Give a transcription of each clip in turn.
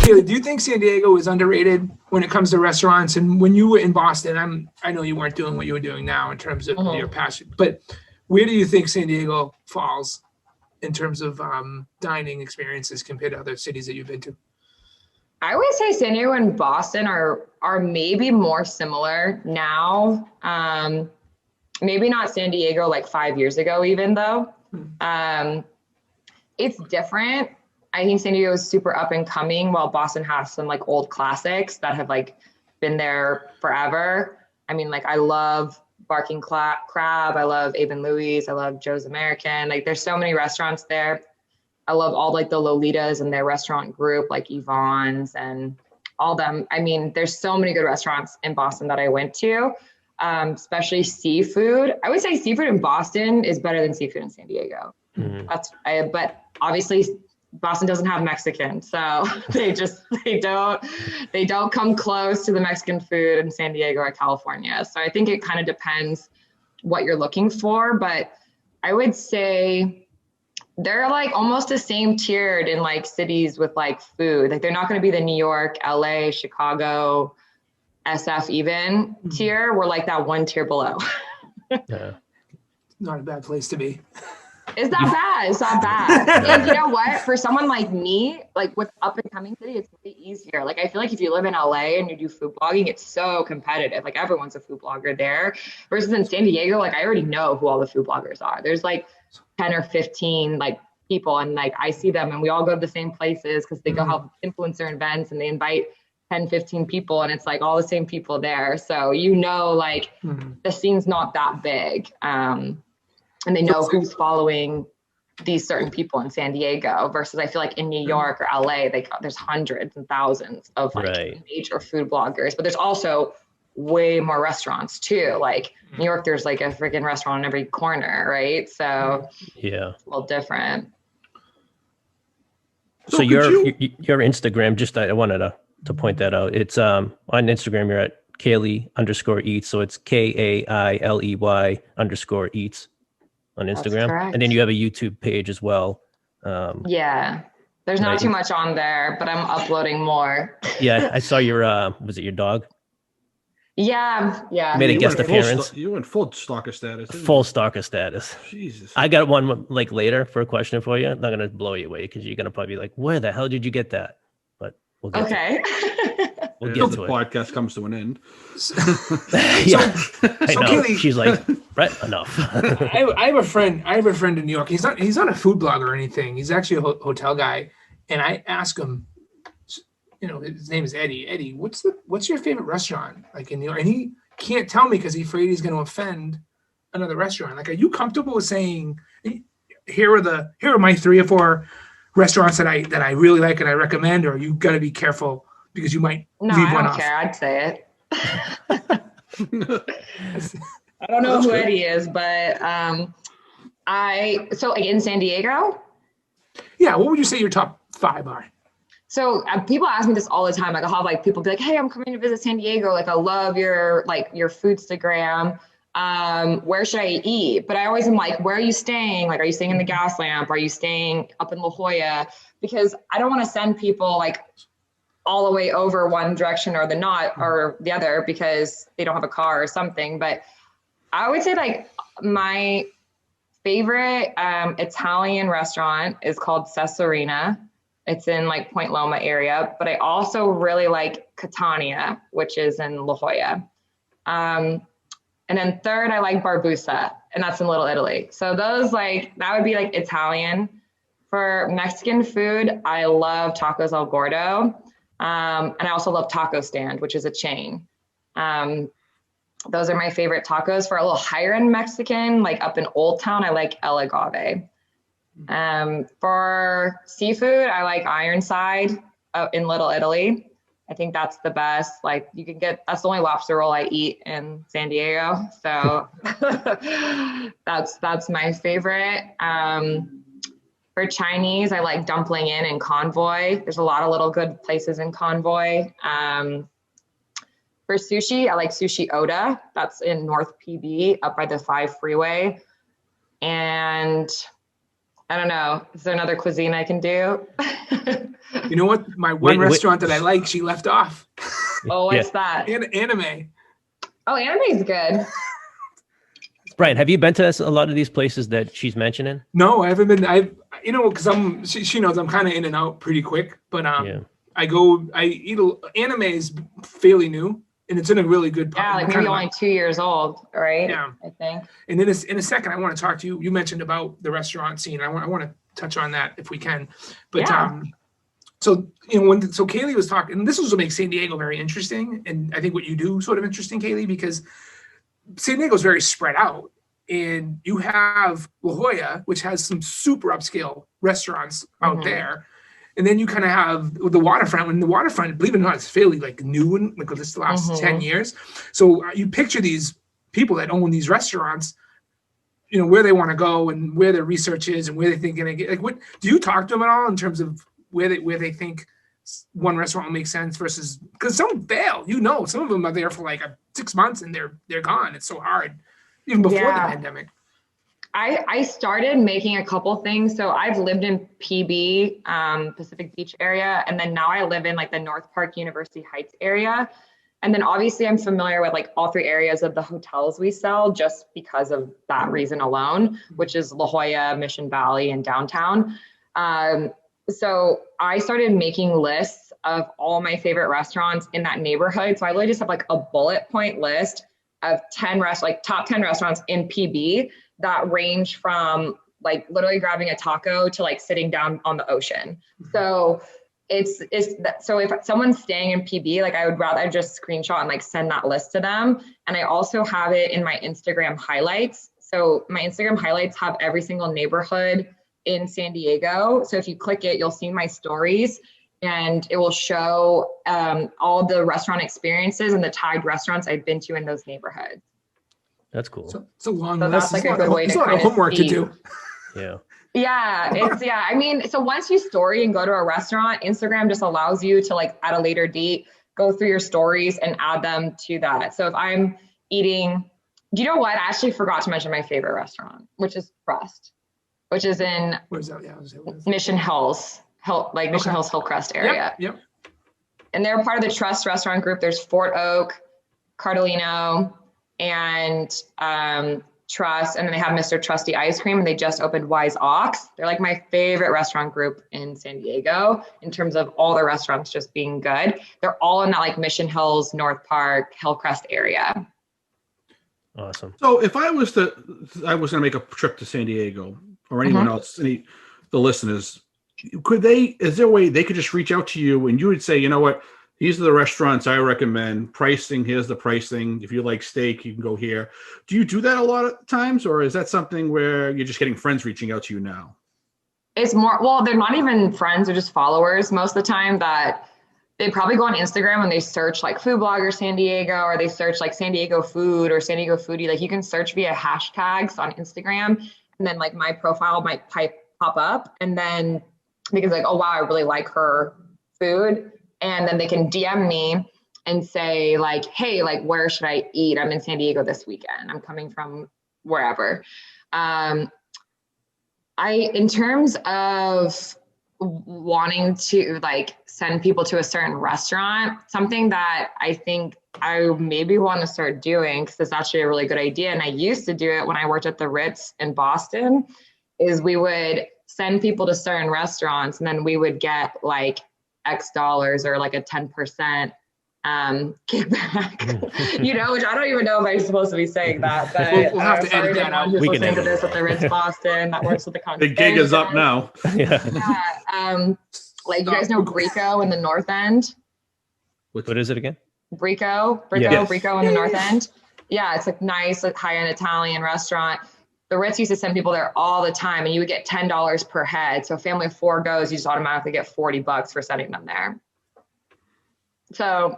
Kailey, do you think San Diego is underrated when it comes to restaurants? And when you were in Boston, I know you weren't doing what you were doing now in terms of your passion, but where do you think San Diego falls in terms of dining experiences compared to other cities that you've been to? I would say San Diego and Boston are maybe more similar now. Maybe not San Diego like 5 years ago, even though. It's different. I think San Diego is super up and coming, while Boston has some like old classics that have like been there forever. I mean, like I love Barking Crab. I love Abe and Louie's. I love Joe's American. Like there's so many restaurants there. I love all like the Lolitas and their restaurant group, like Yvonne's and all them. I mean, there's so many good restaurants in Boston that I went to, especially seafood. I would say seafood in Boston is better than seafood in San Diego. But obviously Boston doesn't have Mexican, so they don't come close to the Mexican food in San Diego or California. So I think it kind of depends what you're looking for, but I would say they're like almost the same tiered in like cities with like food. Like they're not going to be the New York, LA, Chicago, SF even tier. We're like that one tier below. Not a bad place to be. It's not bad. It's not bad. And you know what? For someone like me, like with up and coming city, it's way easier. Like I feel like if you live in LA and you do food blogging, it's so competitive. Like everyone's a food blogger there. Versus in San Diego, like I already know who all the food bloggers are. There's like 10 or 15 like people, and like I see them and we all go to the same places because they go help influencer events and they invite 10, 15 people, and it's like all the same people there. So you know, like the scene's not that big. And they know who's following these certain people in San Diego versus I feel like in New York or LA, there's hundreds and thousands of like major food bloggers, but there's also way more restaurants too. Like New York, there's like a freaking restaurant in every corner, right? So yeah, it's a little different. So your Instagram, just I wanted to point that out. It's on Instagram, you're at Kailey_eats. So it's KAILEY_eats. On Instagram, and then you have a YouTube page as well. Yeah, there's not too much on there, but I'm uploading more. Yeah, I saw your was it your dog? Yeah. You made a guest appearance. You went full stalker status. Full stalker status. Jesus. I got one like later for a question for you. I'm not gonna blow you away because you're gonna probably be like, "Where the hell did you get that?" But we'll get to it. We'll get to the it. podcast comes to an end. Yeah, I know. Kailey, she's like, right, enough. I have a friend in New York. He's not a food blogger or anything. He's actually a hotel guy. And I ask him, you know, his name is Eddie. Eddie, what's your favorite restaurant like in New York? And he can't tell me because he's afraid he's going to offend another restaurant. Like, are you comfortable with saying, here are my 3 or 4 restaurants that I really like and I recommend, or are you got to be careful because you might leave one off? No, I don't care. I'd say it. I don't know who Eddie is, but so like in San Diego? Yeah, what would you say your top 5 are? So people ask me this all the time. Like I'll have like people be like, "Hey, I'm coming to visit San Diego. Like I love your Foodstagram. Where should I eat?" But I always am like, "Where are you staying? Like, are you staying in the Gas Lamp? Are you staying up in La Jolla?" Because I don't want to send people like all the way over one direction or the other because they don't have a car or something. But I would say like my favorite Italian restaurant is called Cesarina. It's in like Point Loma area, but I also really like Catania, which is in La Jolla. And then third, I like Barbusa, and that's in Little Italy. So those that would be like Italian. For Mexican food, I love Tacos El Gordo. And I also love Taco Stand, which is a chain. Those are my favorite tacos. For a little higher end Mexican, like up in Old Town, I like El Agave. For seafood, I like Ironside in Little Italy. I think that's the best. Like that's the only lobster roll I eat in San Diego. So that's my favorite. For Chinese, I like Dumpling Inn and Convoy. There's a lot of little good places in Convoy. For sushi, I like Sushi Oda. That's in North PB, up by the 5 freeway. And I don't know. Is there another cuisine I can do? You know what? My one restaurant that I like, she left off. Oh, what's that? Anime. Oh, anime is good. Brian, have you been to a lot of these places that she's mentioning? No, I haven't been. Because she knows I'm kind of in and out pretty quick. But anime is fairly new, and it's in a really good. Yeah, like maybe only 2 years old, right? Yeah, I think. And then in a second, I want to talk to you. You mentioned about the restaurant scene. I want to touch on that if we can. But yeah. So Kailey was talking, and this was what makes San Diego very interesting, and I think what you do sort of interesting, Kailey, because San Diego is very spread out, and you have La Jolla, which has some super upscale restaurants out there, and then you kind of have the waterfront. When the waterfront, believe it or not, is fairly like new and like this the last 10 years. So you picture these people that own these restaurants, where they want to go and where their research is and where they think going to get. Like, what do you talk to them at all in terms of where they think one restaurant will make sense versus, because some fail, some of them are there for like 6 months and they're gone. It's so hard even before the pandemic. I started making a couple things. So I've lived in PB, Pacific Beach area. And then now I live in like the North Park University Heights area. And then obviously I'm familiar with like all 3 areas of the hotels we sell just because of that reason alone, which is La Jolla, Mission Valley, and downtown. So I started making lists of all my favorite restaurants in that neighborhood. So I literally just have like a bullet point list of 10 top 10 restaurants in PB that range from like literally grabbing a taco to like sitting down on the ocean. So so if someone's staying in PB, like I would rather just screenshot and like send that list to them. And I also have it in my Instagram highlights. So my Instagram highlights have every single neighborhood in San Diego. So if you click it, you'll see my stories and it will show all the restaurant experiences and the tagged restaurants I've been to in those neighborhoods. That's cool. So it's a long list. That's like a good way to kind of homework to do. Yeah. Yeah, I mean, so once you story and go to a restaurant, Instagram just allows you to like at a later date, go through your stories and add them to that. So if I'm eating, do you know what? I actually forgot to mention my favorite restaurant, which is Crust, which is in Mission Hills, Mission Hills Hillcrest area. Yep. And they're part of the Trust restaurant group. There's Fort Oak, Cardellino, and Trust, and then they have Mr. Trusty Ice Cream, and they just opened Wise Ox. They're like my favorite restaurant group in San Diego in terms of all the restaurants just being good. They're all in that like Mission Hills, North Park, Hillcrest area. Awesome. So if I was going to make a trip to San Diego, or anyone else, the listeners, is there a way they could just reach out to you and you would say, you know what, these are the restaurants I recommend. Pricing, here's the pricing. If you like steak, you can go here. Do you do that a lot of times, or is that something where you're just getting friends reaching out to you now? It's more, well, they're not even friends, they're just followers most of the time that they probably go on Instagram and they search like food blogger San Diego, or they search like San Diego food or San Diego foodie. Like you can search via hashtags on Instagram, and then like my profile might pop up, and then because like, oh wow, I really like her food. And then they can DM me and say like, hey, like, where should I eat? I'm in San Diego this weekend. I'm coming from wherever. In terms of wanting to like send people to a certain restaurant, something that I think I maybe want to start doing, because it's actually a really good idea, and I used to do it when I worked at the Ritz in Boston, is we would send people to certain restaurants and then we would get like X dollars or like a 10% kickback, which I don't even know if I'm supposed to be saying that, but we'll have to edit that out. We can edit this at the Ritz Boston that works with the content. The gig is up now. Like you guys know Brico in the North End? What is it again? Brico in the North End. Yeah, it's like nice, like high-end Italian restaurant. The Ritz used to send people there all the time, and you would get $10 per head. So a family of 4 goes, you just automatically get $40 for sending them there. So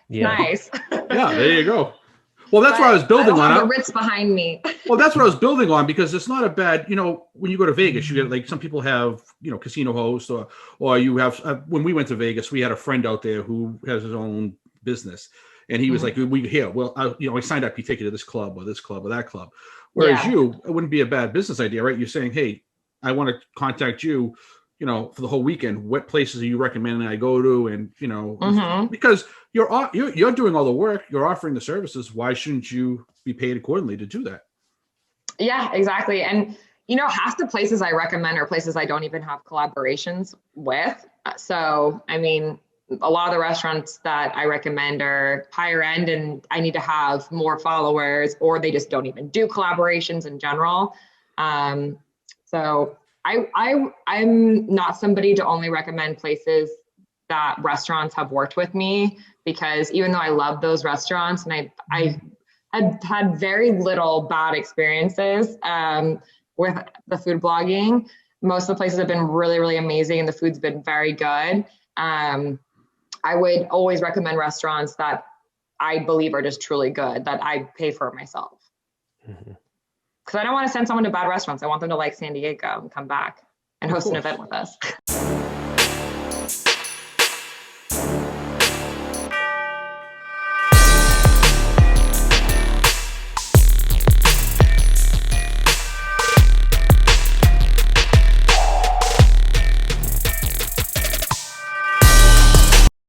nice. Yeah, there you go. Well, that's what I was building on. The Ritz behind me. Well, that's what I was building on, because it's not a bad, when you go to Vegas, you get like some people have, casino hosts, or you have, when we went to Vegas, we had a friend out there who has his own business. And he was like, I signed up, you take you to this club or that club. Whereas it wouldn't be a bad business idea, right? You're saying, hey, I want to contact you, for the whole weekend. What places are you recommending I go to? And, because you're doing all the work, you're offering the services. Why shouldn't you be paid accordingly to do that? Yeah, exactly. And, half the places I recommend are places I don't even have collaborations with. So, I mean, a lot of the restaurants that I recommend are higher end and I need to have more followers, or they just don't even do collaborations in general. So I'm not somebody to only recommend places that restaurants have worked with me, because even though I love those restaurants and I had very little bad experiences with the food blogging, most of the places have been really, really amazing and the food's been very good. I would always recommend restaurants that I believe are just truly good, that I pay for myself. Because I don't want to send someone to bad restaurants. I want them to like San Diego and come back and host an event with us.